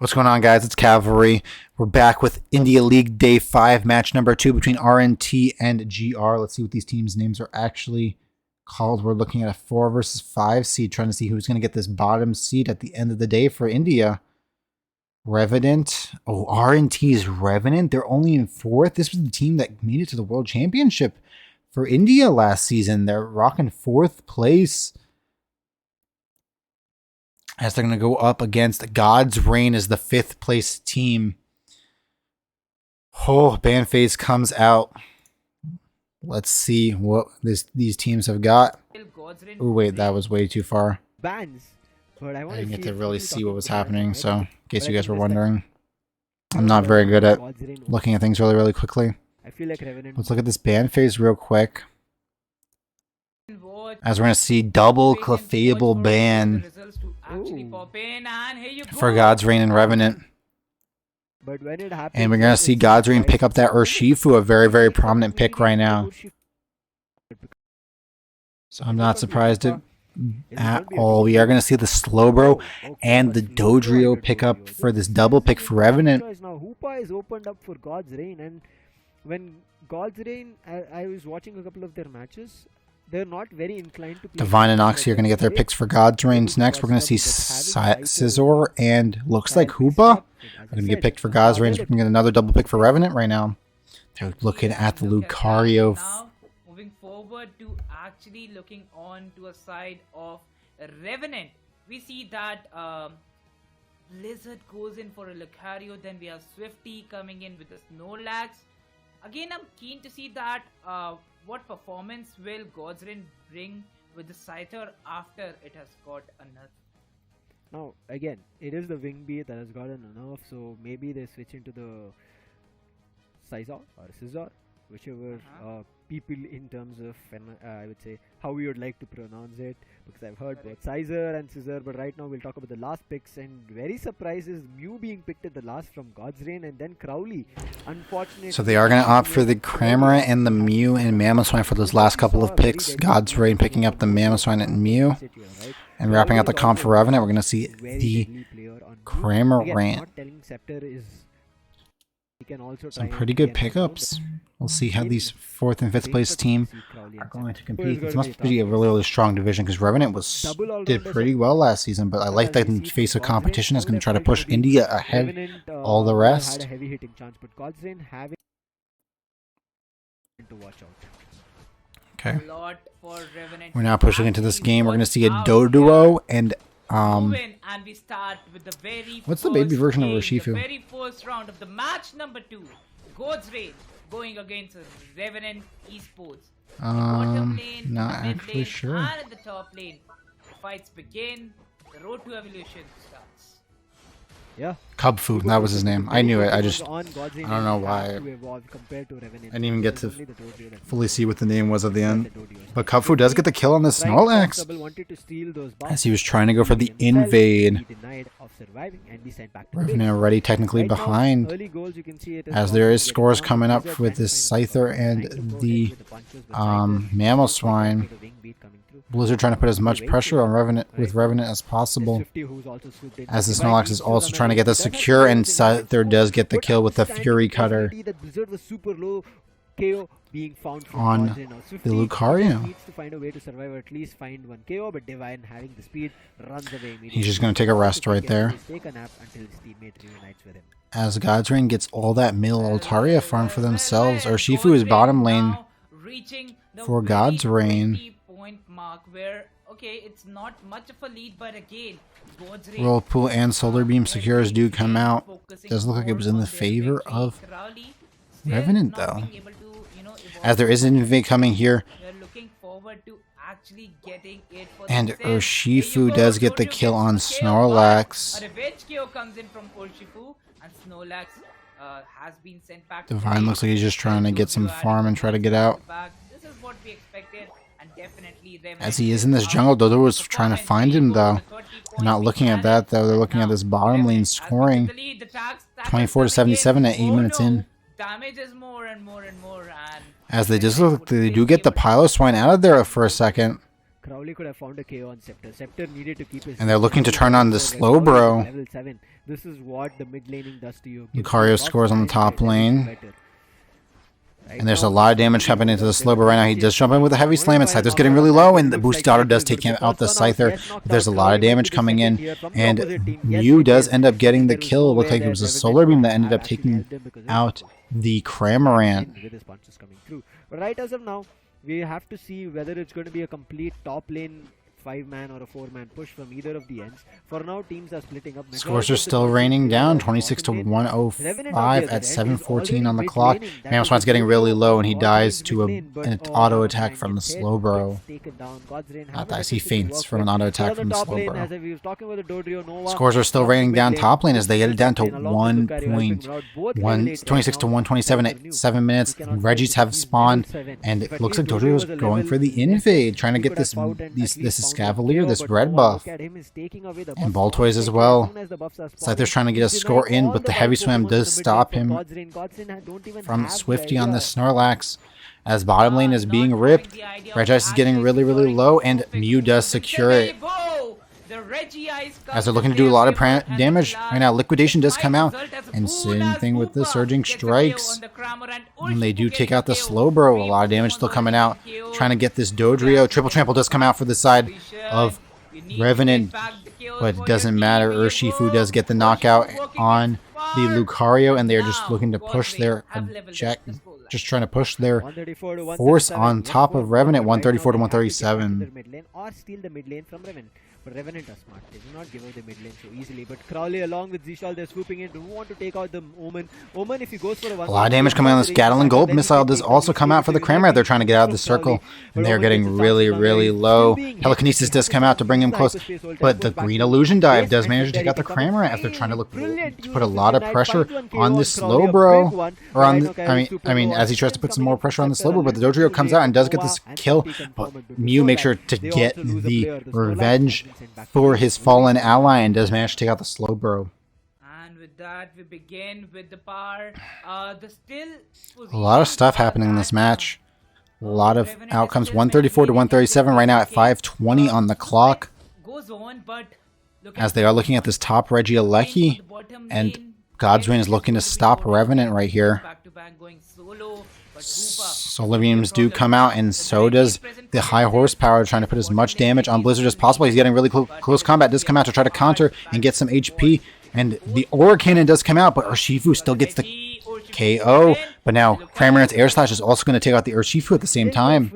What's going on, guys? It's Cavalry. We're back with India League Day 5, match number 2 between RNT and GR. Let's see what these teams' names are actually called. We're looking at a 4 versus 5 seed, trying to see who's going to get this bottom seed at the end of the day for India. Revenant. Oh, RNT's Revenant. They're only in 4th. This was the team that made it to the World Championship for India last season. They're rocking 4th place. As they're going to go up against God's Reign as the 5th place team. Oh, ban phase comes out. Let's see what these teams have got. Oh, wait, that was way too far. Bans, but I didn't get to really see what was happening, so in case you guys were wondering. I'm not very good at looking at things really quickly. I feel like Revenant. Let's look at this ban phase real quick. As we're going to see double clefable ban for God's Reign and Revenant. But when it happens, and we're going to see God's Reign pick up that Urshifu, a very prominent pick right now. So I'm not surprised at all. We are going to see the Slowbro and the Dodrio pick up for this double pick for Revenant. Now Hoopa is opened up for God's Reign, and when God's Reign, I was watching a couple of their matches. They're not very inclined to play. Divine and Oxy are going to get their picks for God's Reigns next. We're going to see Scizor and looks like Hoopa are going to get picked for God's Reigns. We're going to get another double pick for Revenant right now. They're looking at the Lucario. Now, moving forward to actually looking on to a side of Revenant. We see that Blizzard goes in for a Lucario. Then we have Swifty coming in with the Snorlax. Again, I'm keen to see that what performance will God's Reign bring with the Scyther after it has got a nerf. Now, again, it is the Wing Beat that has gotten a nerf, so maybe they switch into the Scizor or Scizor, whichever people in terms of, I would say, how we would like to pronounce it, because I've heard both Scizor and Scizor, but right now we'll talk about the last picks, and very surprised is Mew being picked at the last from God's Reign, and then Crowley. Unfortunately, so they are going to opt for the Cramorant and the Mew and Mamoswine for those last couple of picks. God's Reign picking up the Mamoswine and Mew. And wrapping out the comp for Revenant, we're going to see the Cramorant. Some pretty good pickups. We'll see how these 4th and 5th place team are going to compete. This must be a really strong division because Revenant did pretty well last season, but I like that in the face of competition is going to try to push India ahead all the rest. Okay. We're now pushing into this game. We're going to see a Doduo and what's the baby version of Urshifu? The very first round of the match number 2. God's Reign going against Revenant Esports. Not actually sure. And at the top lane, the fights begin. The road to evolution starts. Yeah. Cub Food, that was his name. I knew it. I don't know why. I didn't even get to fully see what the name was at the end. But Cub Food does get the kill on the Snorlax, as he was trying to go for the invade. Revenant already technically behind, as there is scores coming up with this Scyther and the Mamoswine. Blizzard trying to put as much pressure on Revenant as possible, as the Snorlax is also trying to get the secure, and Scyther does get the kill with the Fury Cutter on the Lucario. He's just going to take a rest right there, as God's Reign gets all that middle Altaria farm for themselves. Urshifu is bottom lane for God's Reign. Mark where it's not much of a lead, but again Whirlpool and Solar Beam secures do come out. Does look like it was in the favor of Revenant though, as there is an invade coming here, and Urshifu does get the kill on Snorlax. Divine looks like he's just trying to get some farm and try to get out. This is what we expected. As he is in this jungle, Dodo was trying to find him though. They're not looking at that though. They're looking at this bottom lane scoring. 24-77 at 8 minutes in. As they do get the Piloswine out of there for a second. Crowley could have found a KO on Scepter. Scepter needed to keep his... And they're looking to turn on the slow bro. Level 7. This is what the mid laning does to you. Lucario scores on the top lane. And there's a lot of damage happening to the slow bro right now. He does jump in with a heavy slam, and Scyther's getting really low, and the boosted auto does take him out the Scyther. There's a lot of damage coming in, and Mew does end up getting the kill. It looked like it was a Solar Beam that ended up taking out the Cramorant. With his punches coming through. But right as of now, we have to see whether it's going to be a complete top lane 5-man or a 4-man push from either of the ends. For now, teams are splitting up. Scores are still raining down, 26 to 105 at 7:14 on the clock. Mamoswine's getting really low, and he dies to an auto attack from the slow bro. Not that, he faints from an auto attack from the slow bro. Scores are still raining down top lane as they get it down to 26 to 127 at 7 minutes. Reggies have spawned, and it looks like Dodrio's going for the invade, trying to get this Cavalier, this red buff, and Baltoys as well. It's like they're trying to get a score in, but the heavy swim does stop him from Swifty on the Snorlax. As bottom lane is being ripped, Regice is getting really, really low, and Mew does secure it. As they're looking to do a lot of damage right now, Liquidation does come out, and same thing with the Surging Strikes. And they do take out the slow bro. A lot of damage still coming out, trying to get this Dodrio. Triple Trample does come out for the side of Revenant, but it doesn't matter. Urshifu does get the knockout on the Lucario, and they're just looking to push their just trying to push their force on top of Revenant, 134 to 137. Or steal the mid lane from Revenant. But Revenant are smart. They do not give away the mid lane so easily. But Crowley along with Zishal, they're swooping in. They want to take out the Omen. Omen, if he goes for a lot of damage coming on this Gatling Gulp missile does also come out for the Cramorant. They're trying to get out of the circle, and they're getting really, really low. Telekinesis does come out to bring him close, but the Green Illusion Dive does manage to take out the Cramorant as they're trying to put a lot of pressure on this slow bro. Or on the, I mean, as he tries to put some more pressure on the slow bro, but the Dodrio comes out and does get this kill. But Mew makes sure to get the revenge for his fallen ally and does manage to take out the slow bro. And with that, we begin with the power. A lot of stuff happening in this match. A lot of outcomes. 134 to 137 right now at 5:20 on the clock. As they are looking at this top Regieleki, and Godswin is looking to stop Revenant right here. Solar Beams do come out, and so does the high horsepower, trying to put as much damage on Blizzard as possible. He's getting really close combat. Does come out to try to counter and get some HP, and the Aura Cannon does come out, but Urshifu still gets the KO. But now Cramorant's Air Slash is also going to take out the Urshifu at the same time.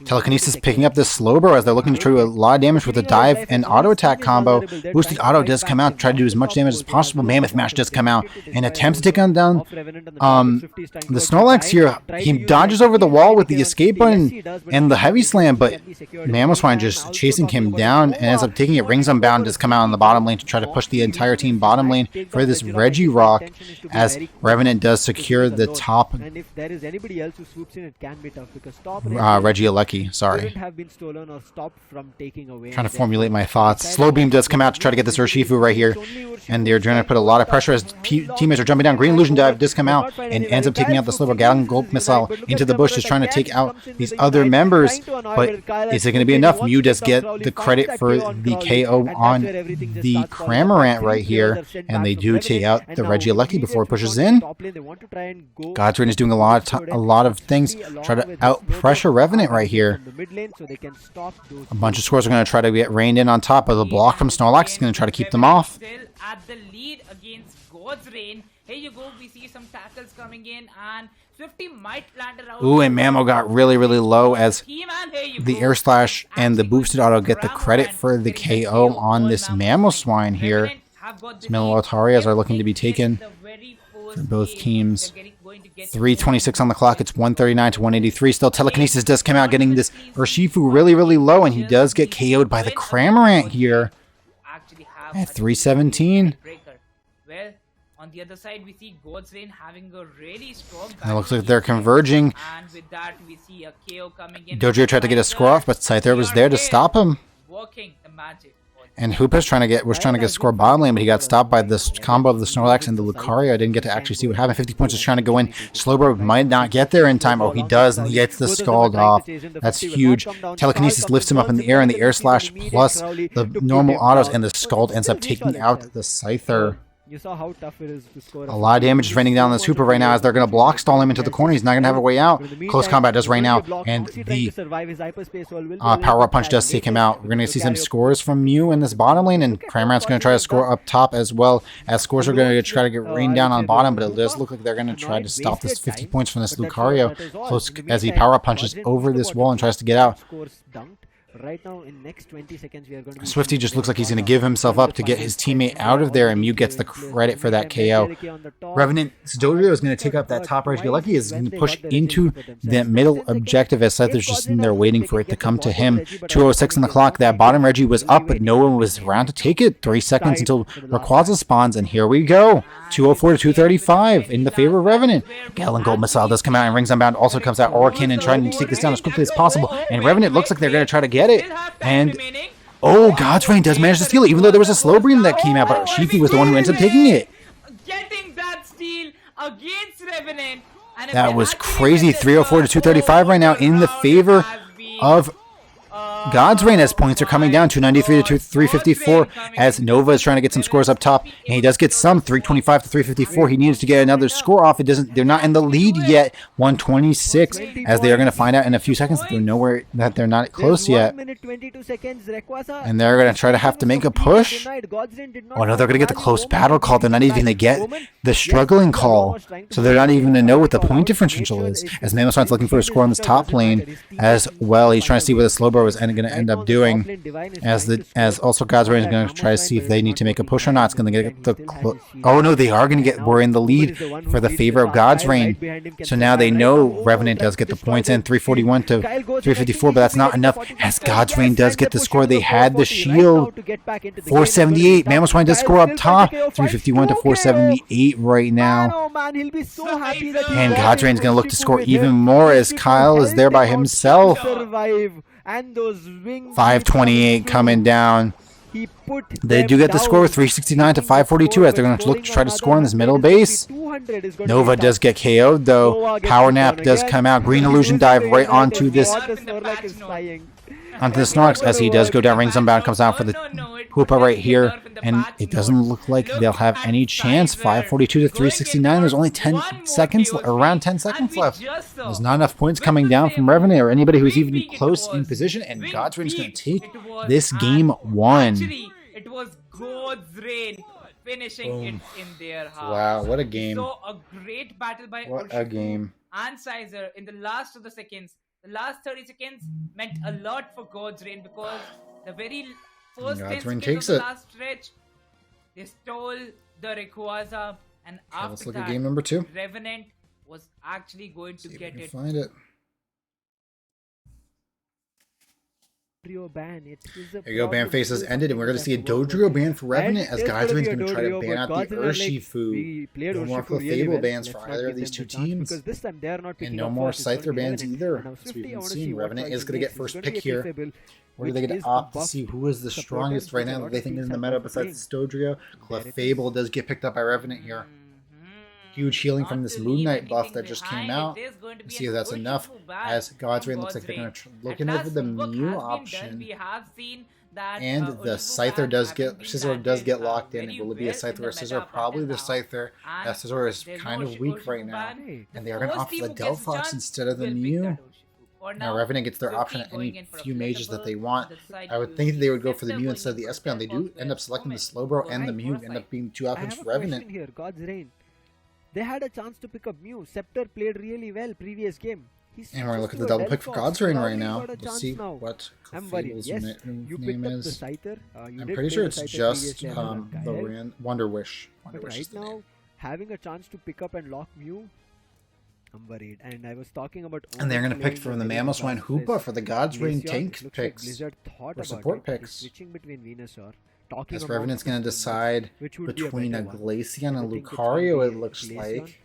Telekinesis picking up this slow bro as they're looking to do a lot of damage with the dive and auto attack combo. Boosted auto does come out to try to do as much damage as possible. Mammoth Mash does come out and attempts to take him down. The Snorlax here, he dodges over the wall with the escape button and the heavy slam, but Mamoswine just chasing him down and ends up taking it. Rings Unbound does come out on the bottom lane to try to push the entire team bottom lane for this Regirock, as Revenant does secure the top. And if there is anybody else who swoops in, it can be tough because top Regieleki, sorry. Have been stolen or stopped from taking away. Trying to formulate my thoughts. Slow Beam does come out to try to get this Urshifu right here, and they're trying to put a lot of pressure as teammates are jumping down. Green Illusion Dive does come out and ends up taking out the Slow Gatling Gulp missile into the bush, just trying to take out these other members. But is it going to be enough? Mew does get the credit for the KO on the Cramorant right here, and they do take out the Regieleki before it pushes in. Godswin is doing a lot of things, try to out pressure Revenant right here. A bunch of scores are going to try to get reined in on top, but the block from Snorlax is going to try to keep them off. At the lead against God's Reign. Here you go, we see some tackles coming in, and Swifty might land around. Ooh, and Mamo got really, really low as the Air Slash and the boosted auto get the credit for the KO on this Mamoswine here. Militarias are looking to be taken for both teams. 3:26 on the clock. It's 139 to 183. Still, Telekinesis does come out, getting this Urshifu really, really low, and he does get KO'd by the Cramorant here at 3:17. Well, on the other side, we see God's Reign having a really strong. It looks like they're converging. And with that, we see a KO coming in. Dodrio tried to get a score off, but Scyther was there to stop him. Working the magic. And Hoopa's was trying to get score bottom lane, but he got stopped by this combo of the Snorlax and the Lucario. I didn't get to actually see what happened. 50 points is trying to go in. Slowbro might not get there in time. Oh, he does, and he gets the Scald off. That's huge. Telekinesis lifts him up in the air, and the air slash plus the normal autos, and the Scald ends up taking out the Scyther. You saw how tough it is to score A lot of damage is raining down on this Hooper right now as they're going to block stall him into the corner. He's not going to have a way out. Close combat does rain out, and the power-up punch does take him out. We're going to see some scores from Mew in this bottom lane, and Cramorant's going to try to score up top as well, as scores are going to try to get rained down on bottom, but it does look like they're going to try to stop this 50 points from this Lucario close as he power-up punches over this wall and tries to get out. Right now, in next 20 seconds, we are going to Swifty just looks like he's going to give himself up to get his teammate out of there, and Mew gets the credit for that KO. Revenant's Dodrio is going to take up that top right. Lucky is going to push into the middle objective as Scyther's just in there waiting for it to come to him. 2:06 on the clock. That bottom Reggie was up, but no one was around to take it. 3 seconds until Rayquaza spawns, and here we go. 2:04 to 2:35 in the favor of Revenant. Gallon Gold Missile does come out, and Rings Unbound also comes out. Orakin and trying to take this down as quickly as possible, and Revenant looks like they're going to try to get it. And God's Rain does manage to steal it, even though there was a slow bream that came out, but Shifi was the one who ends up taking it. Getting that steal against Revenant. That was crazy. 3:04 to 2:35 right now in the favor of God's Rain as points are coming down. 293 to 354 as Nova is trying to get some scores up top, and he does get some. 325 to 354. He needs to get another score off. It doesn't. They're not in the lead yet. 126 as they are going to find out in a few seconds that they're nowhere, that they're not close yet, and they're going to try to have to make a push. Oh no, they're going to get the close battle call. They're not even going to get the struggling call, so they're not even going to know what the point differential is. As Mamoswine's looking for a score on this top lane as well. He's trying to see where the Slowbro is going to end up doing, as also God's Rain is going to try to see if they need to make a push or not. It's going to get the oh no, they are going to get, we're in the lead for the favor of God's Rain. So now they know Revenant does get the points in. 341 to 354, but that's not enough as God's Rain does get the score. They had the shield. 478. Mamoswine does score up top. 351 to 478 right now. And God's Rain is going to look to score even more as Kyle is there by himself. 528 coming down. They do get the score, 369 to 542 as they're going to look to try to score in this middle base. Nova does get KO'd though. Power Nap does come out. Green Illusion dive right onto this, onto the Snorlax as he does go down. Rings Unbound comes out for the Hoopa right here, and it doesn't look like they'll have any chance. 542 to 369. There's only 10 seconds, around 10 seconds left. There's not enough points coming down from Revenant or anybody who's even close in position, and God's Rain is going to take this game 1. It was God's Rain finishing it in their half. Wow, what a game. So a great battle by What a game. and Sizer in the last of the seconds. The last 30 seconds meant a lot for God's Rain because the very first 10 God's Rain seconds takes of it. the last stretch, they stole the Rayquaza, and after Let's look that, at game number 2. Revenant was actually going to get it. Find it. Ban. There you go, ban phase has ended, and we're going to see a Dodrio ban for Revenant as God's Rain is going to try to ban out the Urshifu. No more Clefable bans for either of these two teams, and no more Scyther bans either, as we've been seeing. Revenant is going to get first pick here. Or are they going to opt to see who is the strongest right now that they think is in the meta besides Dodrio? Clefable does get picked up by Revenant here. Huge healing from this Moon Knight buff that just came out. Let's see if that's enough, as God's Rain looks like they're going to looking over the Mew option. And the Scyther does get, Scizor does get locked in. Will it be a Scyther or a Scizor? Probably the Scyther. That Scizor is kind of weak right now. And they are going to opt for the Delphox instead of the Mew. Now Revenant gets their option at any few mages that they want. I would think they would go for the Mew instead of the Espeon. They do end up selecting the Slowbro and the Mew, end up being 2 options for Revenant. They had a chance to pick up Mew. Scepter played really well previous game. And we're going to look at the double pick for God's Rain right now. Let's see what Clefable's name is. I'm pretty sure it's just the Wonder Wish. But right now, having a chance to pick up and lock Mew, I'm worried. And I was talking about... And they're going to pick from the Mamoswine Hoopa for the God's Rain tank picks or support picks. Switching between Venusaur. As Revenant's going to decide between a Glaceon and Lucario, it looks like.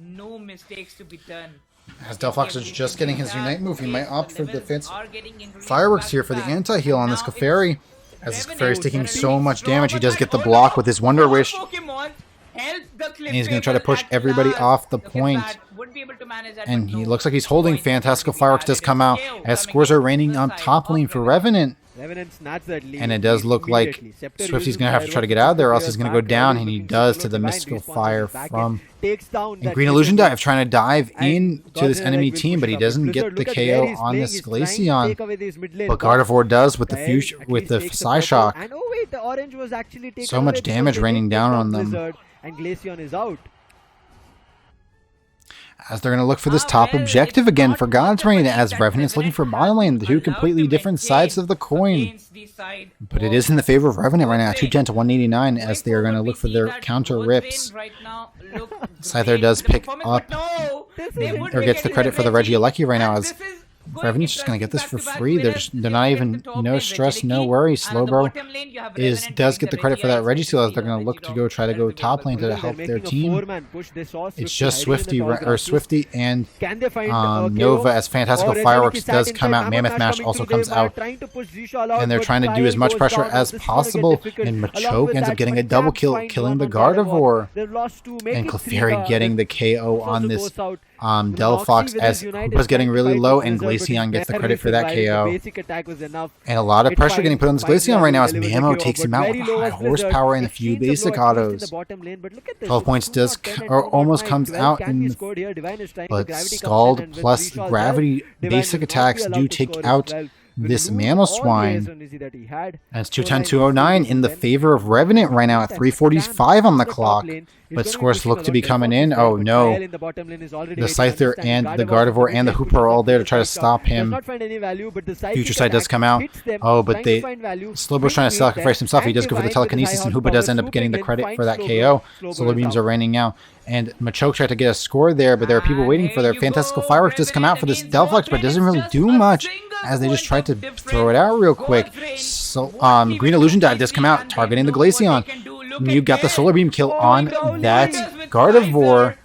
no mistakes to be done. As Delphox is just getting his Unite move, he might opt for the defense Are getting increased fireworks here for the anti-heal on this Clefairy. As this Clefairy is taking so much damage, he does get the block with his Wonder Wish. And he's going to try to push everybody off the point. And he looks like he's holding. Fantastical Fireworks does come out as scores are raining on top lane for Revenant. And it does look like Swifty's going to have to try to get out of there, or else he's going to go down, and he does to the Mystical Fire from and Green Illusion Dive, trying to dive in to this enemy team, but he doesn't get the KO on this Glaceon. But Gardevoir does with the fusion, with the Psyshock. So much damage raining down on them. And Glaceon is out. As they're going to look for this top objective again for God's Reign, as Revenant's looking for bottom lane, the two completely different sides of the coin. But it is in the favor of Revenant right now, 210 to 189, as they are going to look for their counter rips. Scyther does pick up, or gets the credit for the Regieleki right now, as Revenant's just going to get this for free. They're not even, no stress, no worry. Slowbro does get the credit for that Registeel, as they're going to look to go try to go top lane to help their team. It's just Swifty and Nova, as Fantastical Fireworks does come out. Mammoth Mash also comes out, and they're trying to do as much pressure as possible. And Machoke ends up getting a double kill, killing the Gardevoir, and Clefairy getting the KO on this Delphox, as Hoopa's getting really low, and Glaceon gets the credit for that KO. And a lot of pressure getting put on this Glaceon right now, as Mamo takes him out with high horsepower and a few basic autos. 12 points does almost comes out, but Scald plus Gravity basic attacks do take out this Mamoswine. And it's 210-209 in the favor of Revenant right now at 3:45 on the clock. But scores look to be coming in. Oh no. The Scyther and the Gardevoir and the Hooper are all there to try to stop him. Future Sight does come out. Oh, but Slowbro's trying to sacrifice himself. He does go for the telekinesis, and Hoopa does end up getting the credit for that KO. Solar Beams are raining out. And Machoke tried to get a score there, but there are people waiting for their Fantastical Fireworks does come out for this Delphox, but it doesn't really do much, as they just tried to throw it out real quick. So Green Illusion Dive does come out, targeting the Glaceon. You got the Solar Beam kill on that Gardevoir,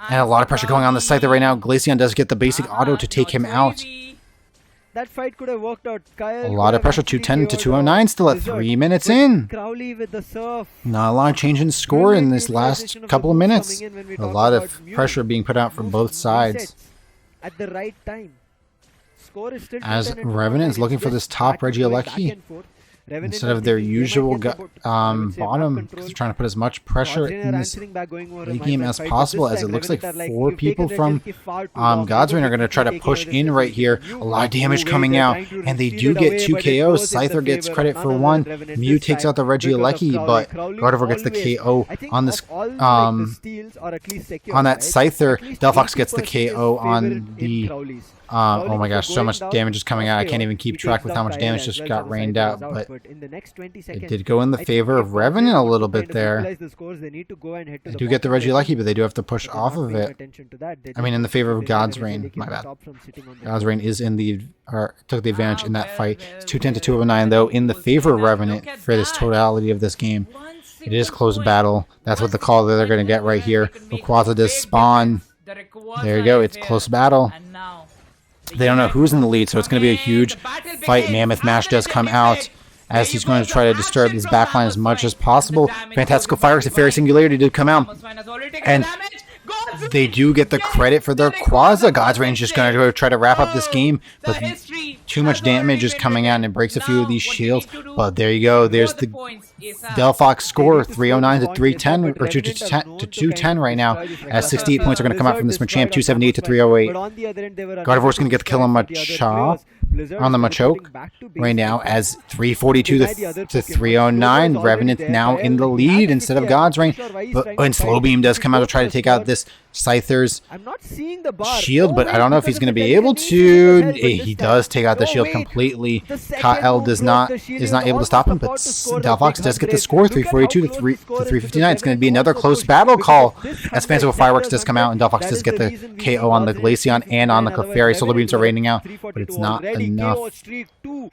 and a lot of pressure going on the Scyther right now. Glaceon does get the basic auto to take him out. That fight could have worked out. A lot of pressure, 210 to 209 still at 3 minutes in. Not a lot of change in score in this last couple of minutes. A lot of pressure being put out from both sides. At the right time. As Revenant is looking for this top Regieleki instead of their usual bottom, because they're trying to put as much pressure in this late game as possible, as it looks like 4 people from God's Reign are going to try to push in right here. A lot of damage coming out, and they do get 2 KOs. Scyther gets credit for 1. Mew takes out the Regieleki, but Gardevoir gets the KO on this on that Scyther. Delphox gets the KO on the oh my gosh, so much damage is coming out. I can't even keep track with how much damage just got rained out, but it did go in the favor of Revenant a little bit there. They do get the Regieleki, but they do have to push off of it. I mean, in the favor of God's Reign. My bad. God's Reign is took the advantage in that fight. It's 210 to 209 though, in the favor of Revenant for this totality of this game. It is close battle. That's what the call that they're going to get right here. Rayquaza does spawn. There you go. It's close battle. They don't know who's in the lead, so it's going to be a huge fight. Mammoth Mash does come out, as he's going to try to disturb his backline as much as possible. Fantastical Fireworks and Fairy Singularity did come out, and they do get the credit for their Quaza. God's Reign is just going to go try to wrap up this game, but too much damage is coming out, and it breaks a few of these shields. But there you go. There's the Delphox score, 309 to 310, or 210 right now, as 68 points are going to come out from this Machamp, 278 to 308. Gardevoir's going to get the kill on the Machoke right now, as 342 to 309. Revenant now in the lead instead of God's Reign, and Slow Beam does come out to try to take out this Scyther's shield, but I don't know if he's going to be able to. He does take out the shield completely. Kyle is not able to stop him, but Delphox does get the score, 342 to 359. It's going to be another close battle call as Fanciful Fireworks does come out, and Delphox does get the KO on the Glaceon and on the Clefairy. Solar Beams are raining out, but it's not enough.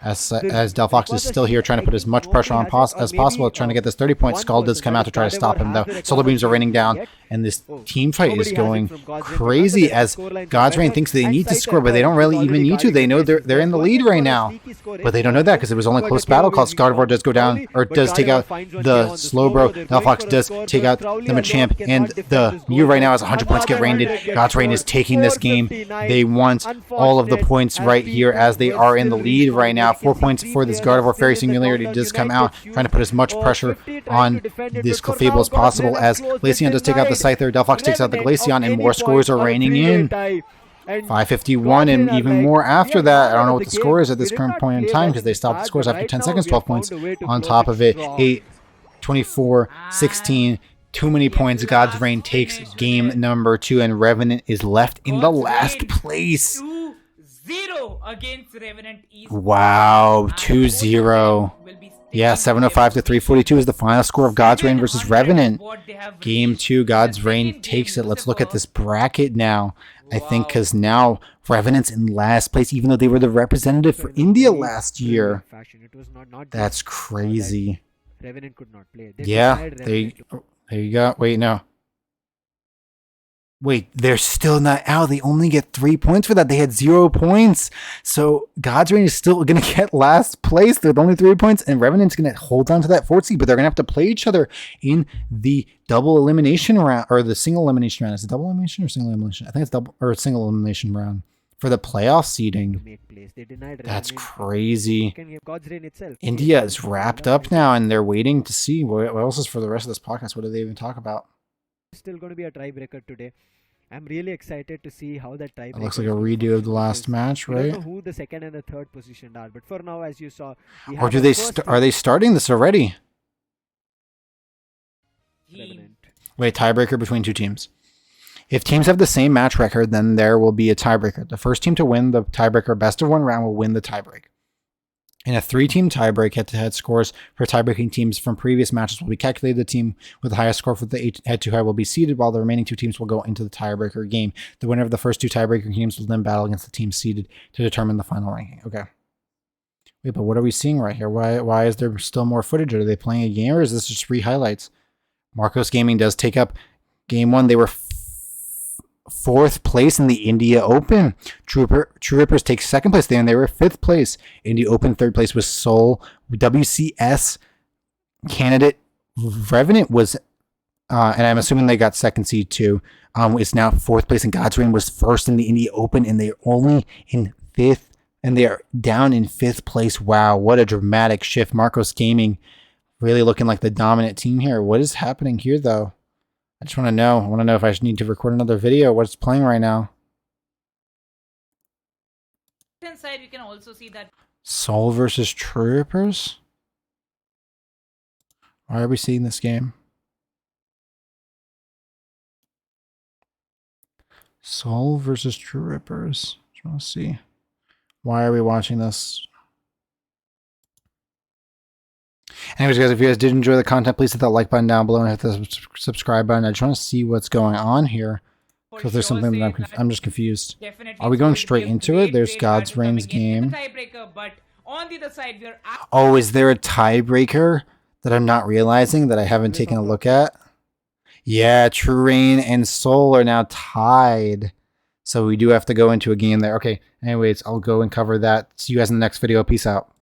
As Delphox is still here trying to put as much pressure on as possible, trying to get this 30-point. Skull does come out to try to stop him, though. Solar Beams are raining down, and this team fight is going crazy as God's Reign thinks they need to score, but they don't really even need to. They know they're in the lead right now, but they don't know that because it was only a close battle call. Gardevoir does go down, or does take out the Slowbro. Delphox does take out the Machamp, and the Mew right now has 100 points get rained in. God's Reign is taking this game. They want all of the points right here as they are in the lead right now. 4 points for this Gardevoir Fairy Singularity does come out, trying to put as much pressure on this Clefable as possible as Glaceon does take out the Scyther. Delphox takes out the Glaceon, and more scores are raining in. 551 and even more after that. I don't know what the score is at this current point in time because they stopped the scores after 10 seconds. 12 points on top of it. 8, 24, 16. Too many points. God's Reign takes game number 2, and Revenant is left in the last place. 2-0 against Revenant East. Wow, 2-0. Yeah, 705 to 342 is the final score of God's Reign versus Revenant. Game 2, God's Reign takes it. Let's look at this bracket now. I think because now Revenant's in last place, even though they were the representative for India last year. That's crazy. Revenant could not play. Yeah, there you go. Wait, no. Wait, they're still not out. They only get 3 points for that. They had 0 points. So God's Reign is still going to get last place with only 3 points. And Revenant's going to hold on to that 4th seed. But they're going to have to play each other in the double elimination round. Or the single elimination round. Is it double elimination or single elimination? I think it's double or single elimination round. For the playoff seeding. That's crazy. India is wrapped up now. And they're waiting to see. What else is for the rest of this podcast? What do they even talk about? Still going to be a tiebreaker today. I'm really excited to see how that tiebreaker. It looks like a redo of the last match, right? I don't know who the second and the third position are, but for now, as you saw, or do they are they starting this already? Wait, tiebreaker between two teams. If teams have the same match record, then there will be a tiebreaker. The first team to win the tiebreaker best of 1 round will win the tiebreak. In a 3-team tiebreak, head-to-head scores for tiebreaking teams from previous matches will be calculated. The team with the highest score for the head-to-head will be seeded, while the remaining 2 teams will go into the tiebreaker game. The winner of the first 2 tiebreaker games will then battle against the team seeded to determine the final ranking. Okay. Wait, but what are we seeing right here? Why is there still more footage? Are they playing a game, or is this just re-highlights? Marcos Gaming does take up game 1. They were 4th place in the India Open. True Rippers take 2nd place there, and they were 5th place. India Open 3rd place was Seoul. WCS candidate Revenant was, and I'm assuming they got 2nd seed too. Is now 4th place, and God's Reign was 1st in the India Open, and they're only in 5th, and they are down in 5th place. Wow, what a dramatic shift. Marcos Gaming really looking like the dominant team here. What is happening here, though? I just want to know. I want to know if I need to record another video. What's playing right now? Inside, we can also see that Seoul versus Troopers. Why are we seeing this game? Seoul versus Troopers. Just want to see. Why are we watching this? Anyways, guys, if you guys did enjoy the content, please hit that like button down below and hit the subscribe button. I just want to see what's going on here because there's something that I'm just confused. Are we going straight into it? There's God's Reign's game. Oh, is there a tiebreaker that I'm not realizing that I haven't taken a look at? Yeah, True Rain and Soul are now tied. So we do have to go into a game there. Okay, anyways, I'll go and cover that. See you guys in the next video. Peace out.